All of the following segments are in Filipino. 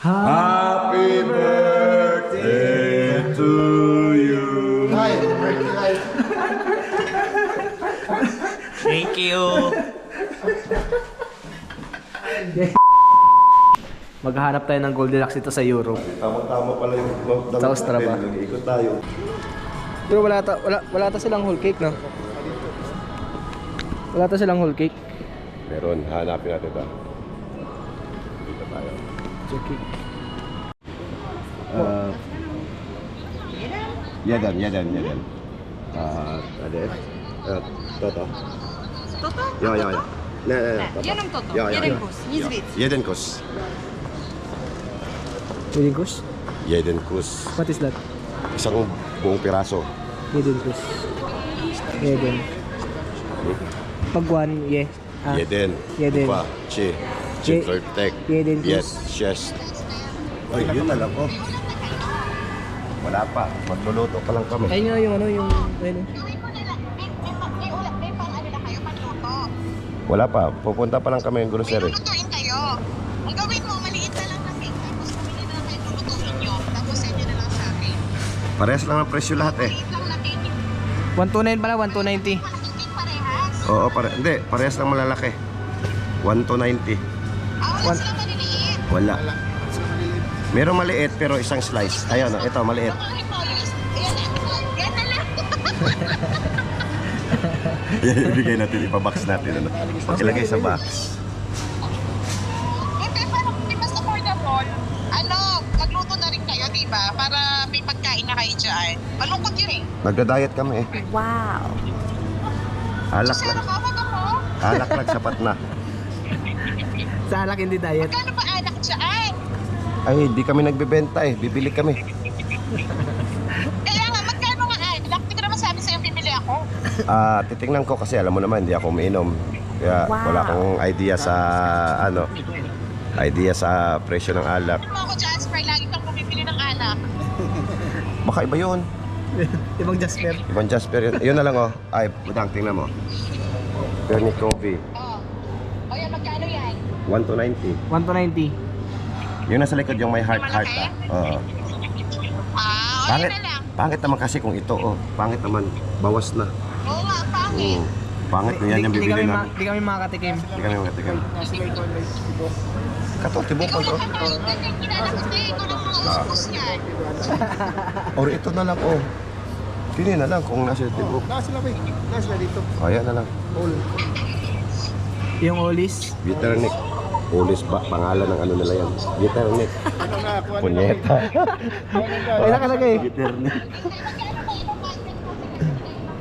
Happy birthday to you. Thank you. Maghahanap tayo ng Goldilocks dito sa Europe. Tama-tama pala yung Sa Ostrava. Nag-iikot tayo. Pero wala ta silang whole cake, no? Wala ta silang whole cake. Meron, hanapin natin ito. Dito tayo. Check cake. Yadan. Ada. Toto. Toto? Ja. Nee. Jeden toto. Ja. Jeden kus. Nic víc. Jeden kus. Jeden kus? Jeden kus. What is that? Isang buong piraso. Jeden kus. Jeden. Pag one, yeah. Ah, Jeden. Jeden. Upa. Chi. Chi. Chintortek. Jeden Yes. kus. Yes. Ay, yun na lang, oh. Wala pa. Magluluto pa lang kami. Ayun nga yung ano, yung... Ayun. May pang ano na kayo, pagluto. Wala pa. Pupunta pa lang kami ng grocery. Lulutuin kayo. Ang gawin mo, maliit na lang na cake. Tapos pumili na lang kayo lulutuin nyo. Tapos send nyo na lang sa akin. Parehas lang ang presyo lahat eh. Maliit lang na cake. 129 pala, 1,290. Malaking cake parehas. Oo, hindi. Parehas lang malalaki. 1 to 90. Wala sila maliliit. Wala. Merong maliit pero isang slice. Ayun, ito maliit. Mga Ripolis. Ayan na. Yan na lang. Ibigay natin, ipabox natin. Ano? Ilagay sa box. Hindi, parang di mas affordable. Ano, magluto na rin kayo, di ba? Para may pagkain na kayo dyan. Malungkot yun eh. Nagda-diet kami eh. Wow. Alak Sir, lang. kawag ako. Alak lang, sapat na. Sa alak hindi diet. Magkano ba anak dyan? Ay, di kami nagbebenta eh. Bibili kami. Kaya nga, magkano nga anak? Hindi ko naman sabi sa'yo, bibili ako. Titingnan ko kasi alam mo naman, hindi ako umiinom. Kaya wala akong idea sa presyo ng alak. Ano ako, Jasper, lagi kang bumibili ng anak. Baka iba yun. Ibang Jasper. Ibang Jasper yun. Yun na lang oh. Ay, budang, tingnan mo. Bernie Coffee. Oh. O yan, magkano yan? 1 to 90. 1,290. Yung nasa likod yung may heart ah. Oo. O Pangit. yun na lang. Pangit naman kasi kung ito oh. Pangit naman. Bawas na. Oo nga, pangit. Pangit na yan yung bibili namin. Hindi kami makakatikim. Hindi kami magkatigan. Katotibo pa Ikaw to. lang kakain ka din. Kilala ko sa'yo. Ikaw lang mga uspos yan. Or ito na lang oh. Pili na lang kung nasa tibok. Nasa lang eh. Nasa dito. Ayan na lang. All. Yung Olis. Bitternix. Ulis ba? Pangalan ng ano nila yan. Bitternix. Ano nga ako? Punyeta. Ay, nakalagay. Bitternix.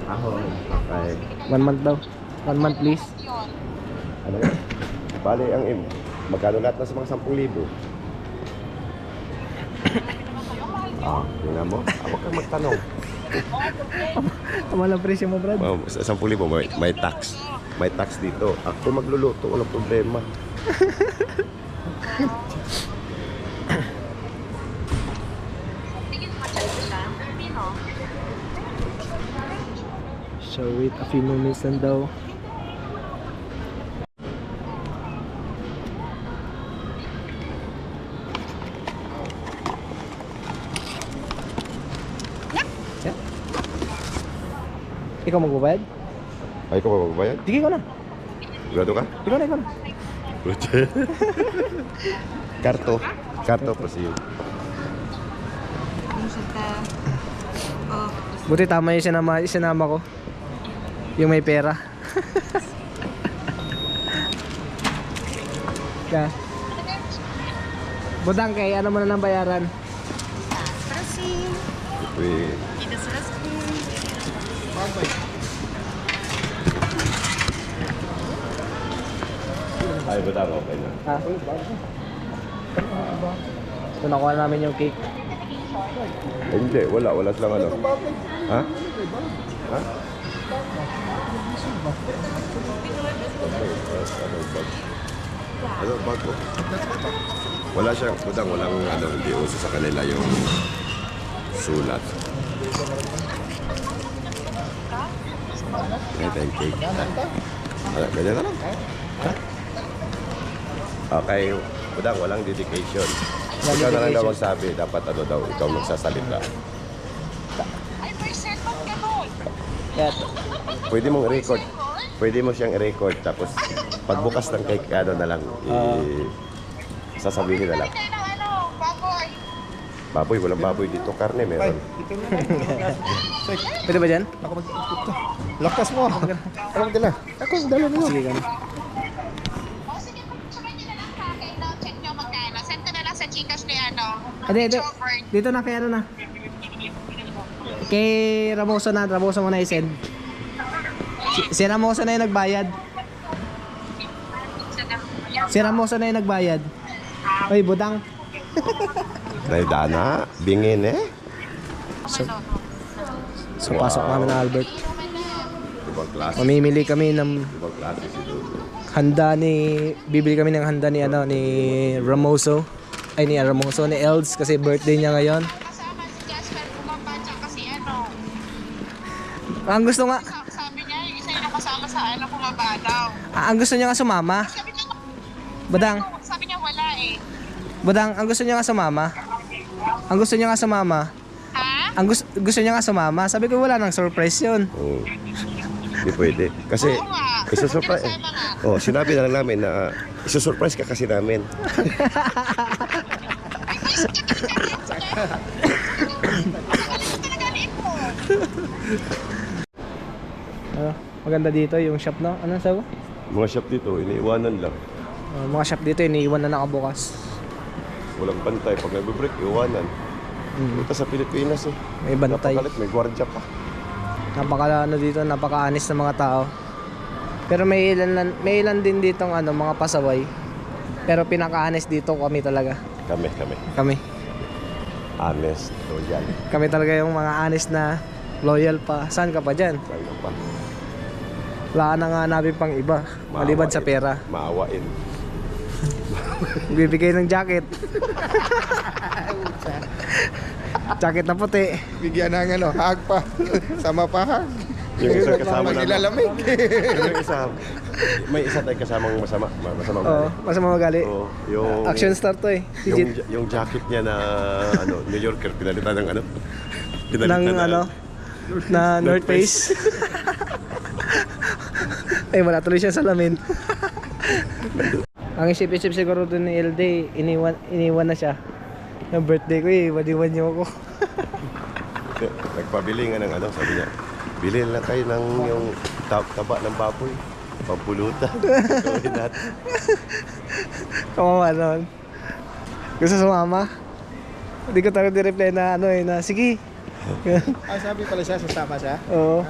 Ako. Okay. 1 month daw. 1 month please. Ano yan? Bali ang magkano lahat na sa mga 10,000? Tingnan mo. Huwag kang magtanong. Tama lang presyo mo, Brad. Sa 10,000 may tax. May tax dito. Ako magluluto, walang problema. So wait a few moments lang daw. Yeah. Ikaw magbabayad? Ay, ko ba magbabayad? Sige ko na. Sigurado ka? Ikaw na. Karto. Karto pa siyo. Buti tama yung sinama ko. Yung may pera. Kaya. Budang kay ano mo na ng bayaran? Prosim. Uy. Kita selesai. Ay, bata ko. Okay na. Ha? So nakuha namin yung cake. Ay, hindi, wala. Wala silang ano. Ha? Ha? Ano, bag ko? Wala siyang, budang, walang ano, hindi uso sa kanila yung sulat. Ito yung cake. Ganyan na lang. Okay, budang, walang dedication. Ikaw na lang daw magsabi. Dapat ano daw, ikaw magsasalita. Ay, may cellphone ka doon. Kaya, Pwede mong record. Pwede mo siyang record. Tapos pagbukas ng cake, ano na lang, sasabihin na lang. Kayo ng ano, baboy. Baboy, walang baboy dito. Karne meron. Ito na. pwede ba dyan? Ako mag-ito. Lakas mo. Ako magdala. Ako magdala mo. Sige, ganun. O sige, pag-check nyo na lang ha. Kayo na, check nyo magkano. Send ko na lang sa Gcash ni ano. Hindi. Chopper. Dito na, kaya ano na. Kay Ramoso na. Ramoso mo na i-send. Si Ramoso na yung nagbayad. Si Ramoso na yung nagbayad. Oy, budang. Dana, bingin eh. So, pasok namin na Albert. Ibang klase. Mamimili kami ng Ibang klase si Dudu. handa ni... Bibili kami ng handa ni, ano, ni Ramoso. Ay, ni Ramoso, ni Elds. Kasi birthday niya ngayon. Kasama si Jasper Kumamba, tsaka si ano. Ang gusto nga... Sabi niya, yung isa yung nakasama sa ano, kumaba daw. ang gusto niya nga sumama. Sabi niya, Badang. sabi niya wala eh. Badang, ang gusto niya nga sumama. Ang gusto niya nga sumama. Ha? Ang gusto niya nga sumama. Sabi ko wala nang surprise yun. Hindi pwede. Kasi, Oo nga. isusurprise. Hindi nasama nga. Oh, sinabi na lang namin na isusurprise ka kasi namin. Maganda dito yung shop, no? Ano sabi? Mga shop dito, iniiwanan lang. Mga shop dito, iniiwan na nakabukas. Walang bantay. Pag nag-break, iwanan. Ito sa Pilipinas eh. May bantay. Napakalit, may gwardiya pa. Ano dito, napaka-anis ng mga tao. Pero may ilan din ditong ano, mga pasaway. Pero pinaka-anis dito kami talaga. Kami. Honest, loyal. Kami talaga yung mga honest na loyal pa. Saan ka pa dyan? Sayang pa. Wala ka na nga hanapin pang iba. Maliban sa pera. Maawain. Bibigay ng jacket. Jacket na puti. Bigyan ng ano, hag pa. Sama pa hag. Yung isa kasama namin. Nilalamig. Yung isa, may isa tayong kasamang masama. Masamang Oo, masama magali. Oo, yung, Action star to eh. Si Jit. yung jacket niya na ano, New Yorker, pinalitan ng ano? Ng ano, na North Face. Ay, wala tuloy siya sa lamin. Ang isip-isip siguro dun ni LD, iniwan na siya. Yung birthday ko eh, iwan niyo ako. Nagpabili nga ng ano, sabi niya, bilhin lang kayo ng yung taba ng baboy. Pampulutan. Gawin natin. Kawawa nun. Gusto sumama? Hindi ko talaga di-reply na ano eh, na sige. Sabi pala siya, sasama siya. Oo.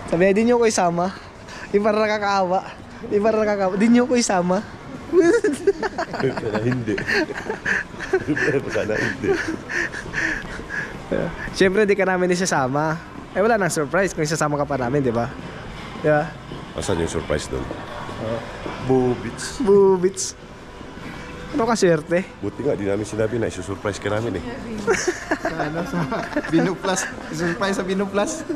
Sabi niya, di niyo ko isama. Di para nakakaawa. Di niyo ko isama. Sana hindi. Sana hindi. Siyempre, di ka namin isasama. Eh, wala nang surprise kung isasama ka pa namin, di ba? Di ba? Asan yung surprise doon? Bubits. Bubits. Ano ka swerte? Buti nga, di namin sinabi na isusurprise ka namin eh. Sa ano, sa Binuplas. Surprise sa Binuplas.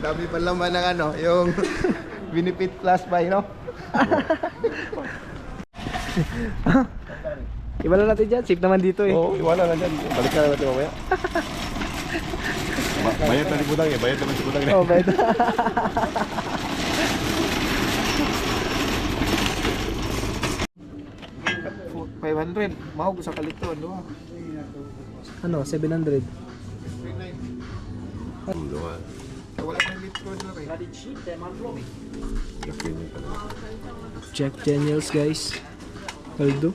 Dami pa laman ng ano, yung Binipit Plus Buy, no? Iba na natin dyan. Safe naman dito eh. Oo, iwala na dyan. Balikan na natin mamaya. Bayad na ni Budang eh. Bayad naman si Budang eh. Oh, bad. $500. Mahog sa kaliton, no? Ano, 700. Luwan. Wala na litro na kayo. Laki niya talaga. Jack Daniels, guys. Kaldo.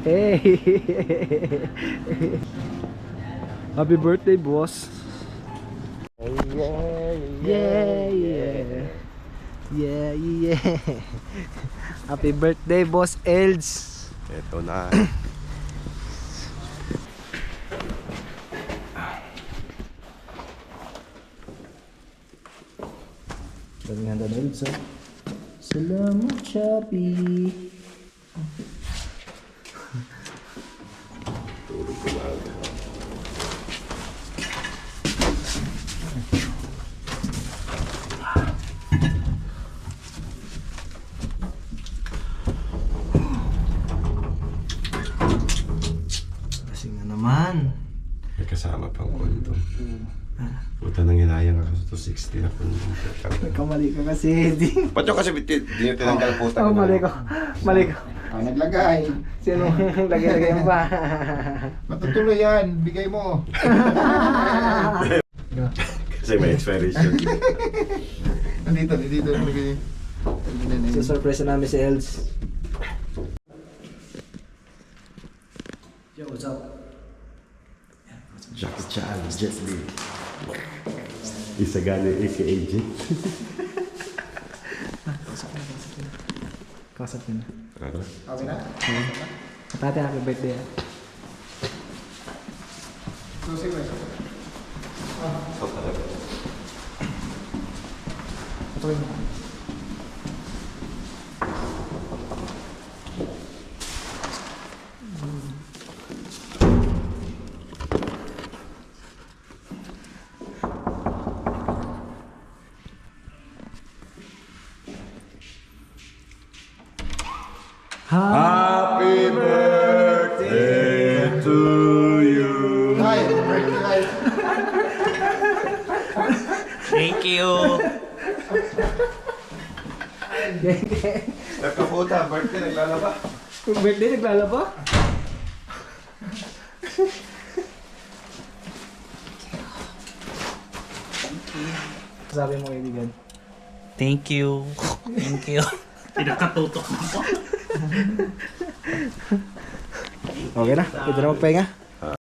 Hey! Happy birthday, boss. Yeah, yeah. Yeah, yeah. Happy birthday, boss Elds. Eto na. Daming handa na Elds, oh. Salamat, Chappy. Tulog ko lang. naman. May kasama pang kondo. Puta nang hinayang ako sa 260 na kondo. Kamali ka kasi, Eddie. Ba't yung kasi di nyo tinanggal puta? Oh, mali ko. Mali ko. Naglagay. Sino lagay-lagay mo pa? Matutuloy yan. Bigay mo. Kasi may expiration. Nandito. Nandito. Surprise na namin si Els. Yo, what's up? Jackie Chan, Jet Li. Isagani aka Jet. Kausap ko na. Okay na? Tate, happy birthday. Susi ko. Ito rin. Happy birthday to you. Hi, birthday. Thank you. Nagkaputa, birthday, naglalaba. Yung birthday, naglalaba? Sabi mo kaibigan. Thank you. Thank you. Pinakatutok mo po. Okay na, pwede na magpahinga.